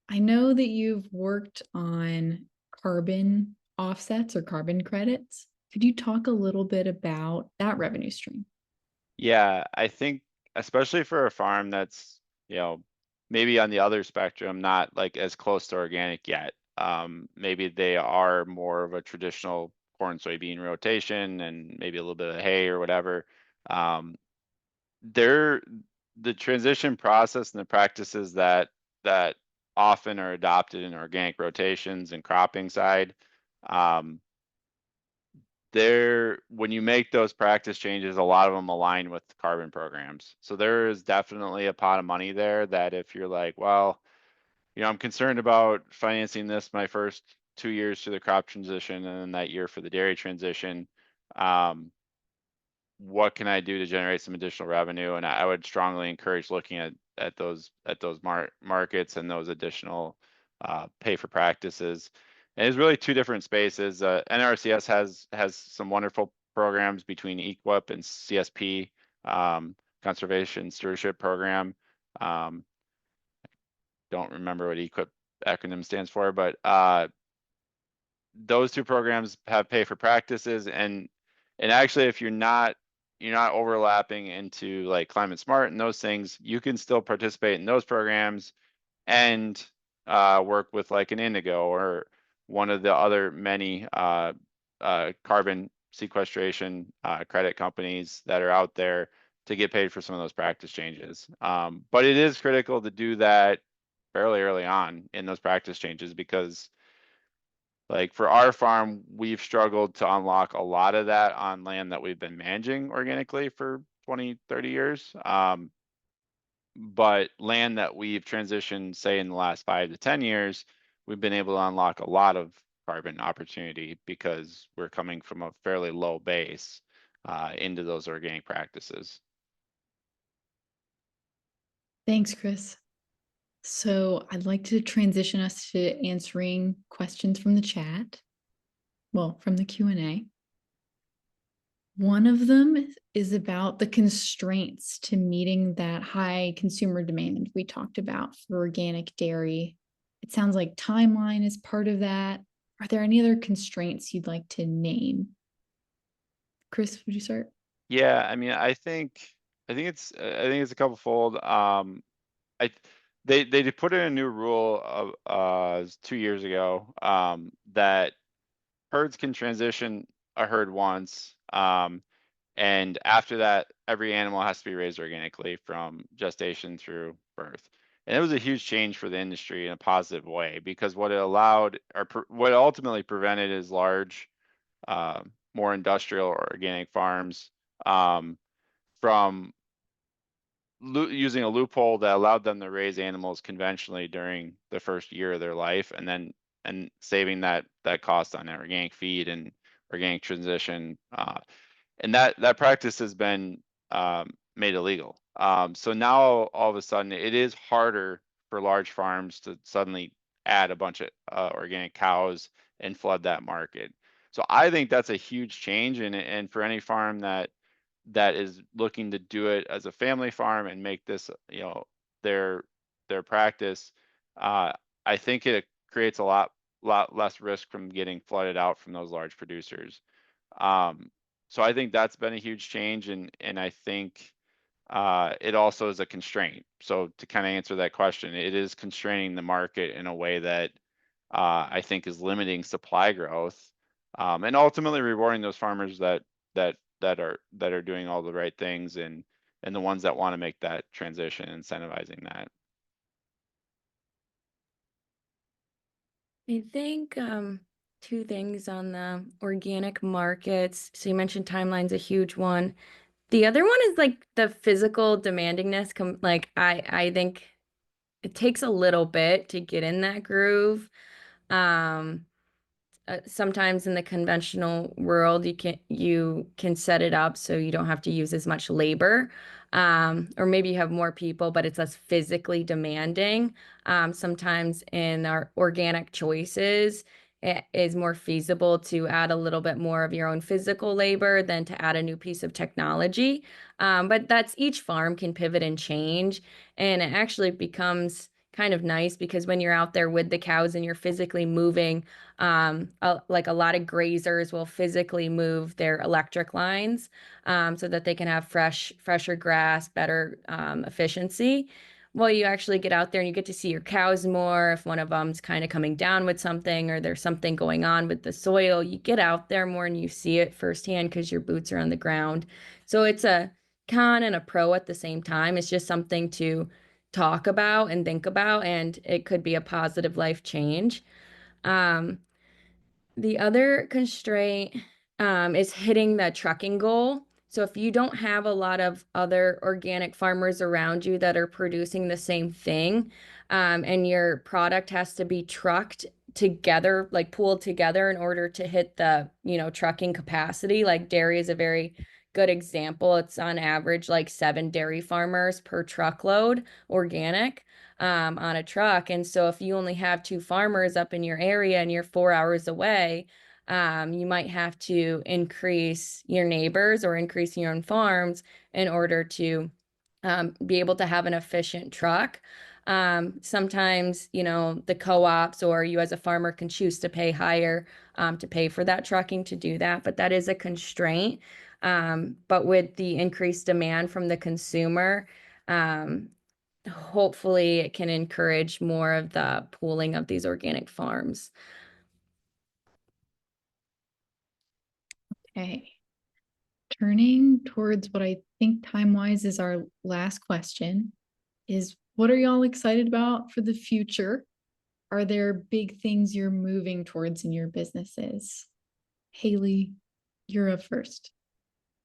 I know that you've worked on carbon offsets or carbon credits. Could you talk a little bit about that revenue stream? Yeah, I think especially for a farm that's, you know, maybe on the other spectrum, not like as close to organic yet. Maybe they are more of a traditional corn soybean rotation and maybe a little bit of hay or whatever. The transition process and the practices that often are adopted in organic rotations and cropping side, when you make those practice changes, a lot of them align with carbon programs. So there is definitely a pot of money there that if you're like, well, you know, I'm concerned about financing this my first 2 years to the crop transition and then that year for the dairy transition, what can I do to generate some additional revenue? And I would strongly encourage looking at those markets and those additional pay for practices. And it's really two different spaces. NRCS has some wonderful programs between EQIP and CSP, Conservation Stewardship Program. Don't remember what EQIP acronym stands for, but those two programs have pay for practices. And actually, if you're not you're not overlapping into like Climate Smart and those things, you can still participate in those programs and work with like an Indigo or one of the other many carbon sequestration credit companies that are out there to get paid for some of those practice changes. But it is critical to do that fairly early on in those practice changes, because like for our farm, we've struggled to unlock a lot of that on land that we've been managing organically for 20, 30 years. But land that we've transitioned, say in the last 5 to 10 years, we've been able to unlock a lot of carbon opportunity because we're coming from a fairly low base into those organic practices. Thanks, Chris. So I'd like to transition us to answering questions from the chat. Well, from the Q&A. One of them is about the constraints to meeting that high consumer demand we talked about for organic dairy. It sounds like timeline is part of that. Are there any other constraints you'd like to name? Chris, would you start? Yeah, I mean, I think it's a couple fold. They put in a new rule of 2 years ago that herds can transition a herd once, and after that, every animal has to be raised organically from gestation through birth. And it was a huge change for the industry in a positive way, because what it allowed, or what it ultimately prevented, is large, more industrial or organic farms from using a loophole that allowed them to raise animals conventionally during the first year of their life, and saving that cost on organic feed and organic transition. And that practice has been made illegal. So now all of a sudden it is harder for large farms to suddenly add a bunch of organic cows and flood that market. So I think that's a huge change, and for any farm that is looking to do it as a family farm and make this, their practice, I think it creates a lot less risk from getting flooded out from those large producers. So I think that's been a huge change, and I think it also is a constraint. So to kind of answer that question, it is constraining the market in a way that I think is limiting supply growth, and ultimately rewarding those farmers that are doing all the right things, and the ones that want to make that transition, incentivizing that. I think two things on the organic markets. So you mentioned timeline's a huge one. The other one is like the physical demandingness. Like I think it takes a little bit to get in that groove. Sometimes in the conventional world, you can set it up so you don't have to use as much labor, or maybe you have more people, but it's less physically demanding. Sometimes in our organic choices, it is more feasible to add a little bit more of your own physical labor than to add a new piece of technology. But that's, each farm can pivot and change, and it actually becomes kind of nice because when you're out there with the cows and you're physically moving, like a lot of grazers will physically move their electric lines, so that they can have fresher grass, better efficiency. Well, you actually get out there and you get to see your cows more. If one of them's kind of coming down with something, or there's something going on with the soil, you get out there more and you see it firsthand because your boots are on the ground. So it's a con and a pro at the same time. It's just something to talk about and think about, and it could be a positive life change. Um, the other constraint is hitting the trucking goal. So if you don't have a lot of other organic farmers around you that are producing the same thing, and your product has to be trucked together, like pooled together in order to hit the, trucking capacity, like dairy is a very good example. It's on average like 7 dairy farmers per truckload organic, on a truck. And so if you only have 2 farmers up in your area and you're 4 hours away, you might have to increase your neighbors or increase your own farms in order to be able to have an efficient truck. Sometimes, the co-ops or you as a farmer can choose to pay higher to pay for that trucking to do that, but that is a constraint. But with the increased demand from the consumer, hopefully it can encourage more of the pooling of these organic farms. Okay. Turning towards what I think time-wise is our last question is, what are y'all excited about for the future? Are there big things you're moving towards in your businesses? Haley, you're up first.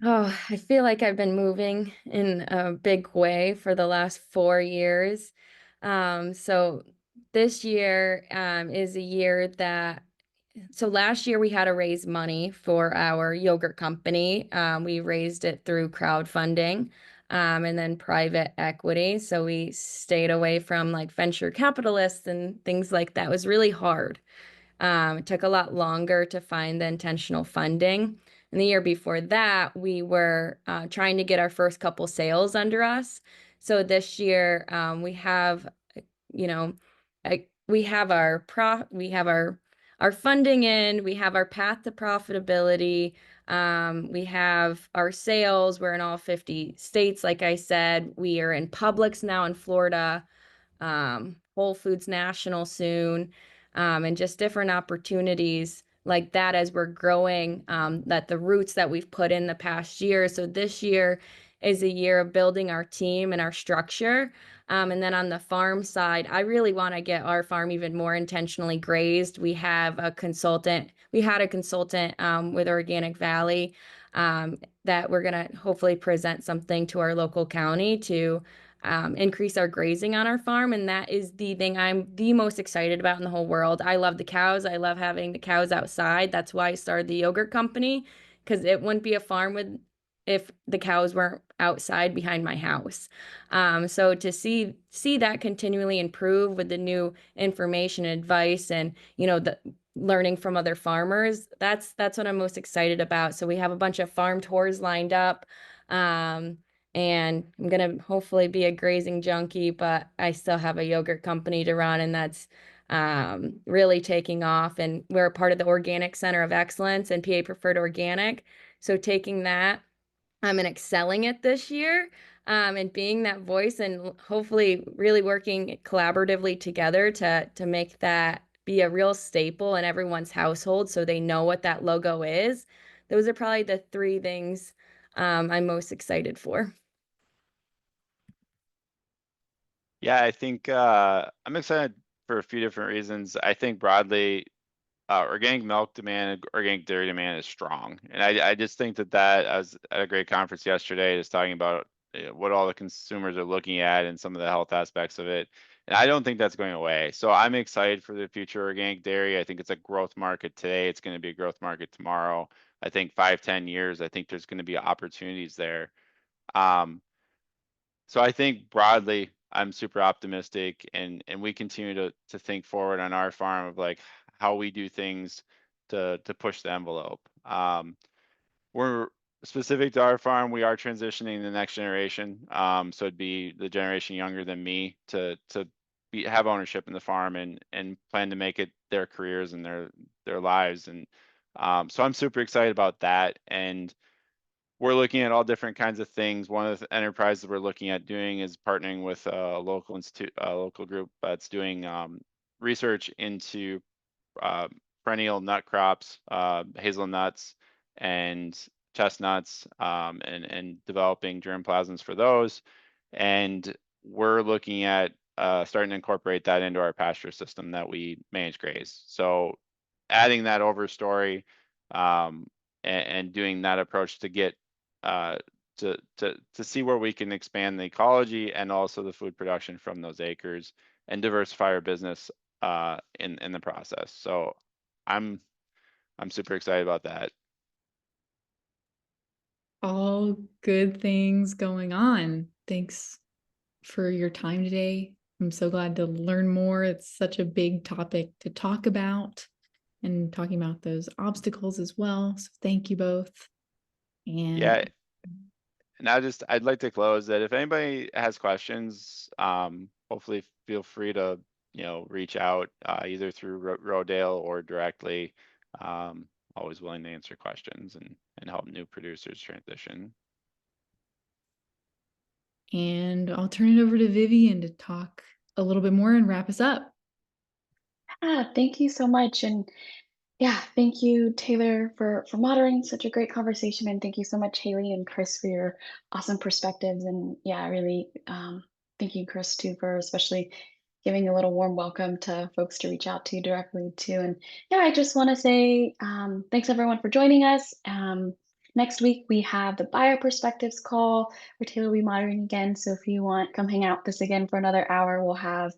Oh, I feel like I've been moving in a big way for the last 4 years. So this year is a year that, so last year we had to raise money for our yogurt company. We raised it through crowdfunding and then private equity. So we stayed away from like venture capitalists and things like that. It was really hard. It took a lot longer to find the intentional funding. And the year before that, we were trying to get our first couple sales under us. So this year, we have, you know, we have our funding in, we have our path to profitability, we have our sales. We're in all 50 states, like I said. We are in Publix now in Florida, Whole Foods National soon, and just different opportunities like that as we're growing, that the roots that we've put in the past year. So this year is a year of building our team and our structure. And then on the farm side, I really want to get our farm even more intentionally grazed. We had a consultant with Organic Valley that we're going to hopefully present something to our local county to increase our grazing on our farm. And that is the thing I'm the most excited about in the whole world. I love the cows. I love having the cows outside. That's why I started the yogurt company, because it wouldn't be a farm if the cows weren't outside behind my house. So to see that continually improve with the new information and advice and, the learning from other farmers, that's what I'm most excited about. So we have a bunch of farm tours lined up. And I'm going to hopefully be a grazing junkie, but I still have a yogurt company to run, and that's really taking off. And we're a part of the Organic Center of Excellence and PA Preferred Organic. So taking that and excelling it this year, and being that voice, and hopefully really working collaboratively together to make that be a real staple in everyone's household so they know what that logo is. Those are probably the three things I'm most excited for. Yeah, I think I'm excited for a few different reasons. I think broadly, organic milk demand, organic dairy demand is strong. And I just think that I was at a great conference yesterday just talking about what all the consumers are looking at and some of the health aspects of it. And I don't think that's going away. So I'm excited for the future of organic dairy. I think it's a growth market today. It's going to be a growth market tomorrow. I think 5-10 years, I think there's going to be opportunities there. So I think broadly, I'm super optimistic, and we continue to think forward on our farm of like how we do things to push the envelope. We're specific to our farm. We are transitioning the next generation. So it'd be the generation younger than me to have ownership in the farm and plan to make it their careers and their lives. And so I'm super excited about that. And we're looking at all different kinds of things. One of the enterprises we're looking at doing is partnering with a local institute, a local group that's doing research into perennial nut crops, hazelnuts and chestnuts, and developing germplasms for those. And we're looking at starting to incorporate that into our pasture system that we manage graze. So adding that overstory and doing that approach to get to see where we can expand the ecology and also the food production from those acres and diversify our business in the process. So I'm super excited about that. All good things going on. Thanks for your time today. I'm so glad to learn more. It's such a big topic to talk about, and talking about those obstacles as well. So thank you both. And yeah, and I'd like to close that if anybody has questions, hopefully feel free to reach out either through Rodale or directly. always willing to answer questions and help new producers transition. And I'll turn it over to Vivian to talk a little bit more and wrap us up. Thank you so much. And yeah, thank you, Taylor, for moderating such a great conversation. And thank you so much, Haley and Chris, for your awesome perspectives. And yeah, really thank you, Chris, too, for especially giving a little warm welcome to folks to reach out to directly, too. And yeah, I just want to say thanks, everyone, for joining us. Next week, we have the Buyer Perspectives call where Taylor will be moderating again. So if you want, come hang out with us again for another hour. We'll have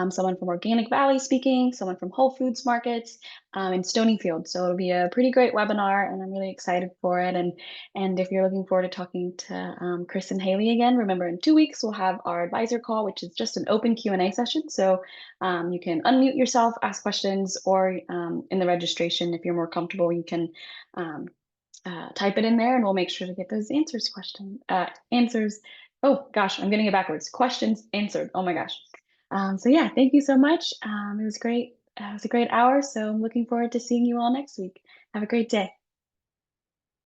someone from Organic Valley speaking, someone from Whole Foods Markets, in Stonyfield. So it'll be a pretty great webinar, and I'm really excited for it. And if you're looking forward to talking to Chris and Haley again, remember in 2 weeks, we'll have our advisor call, which is just an open Q&A session. So you can unmute yourself, ask questions, or in the registration, if you're more comfortable, you can type it in there, and we'll make sure to get those answers. Oh gosh, I'm getting it backwards. Questions answered. Oh my gosh. So yeah, thank you so much. It was great. It was a great hour. So I'm looking forward to seeing you all next week. Have a great day.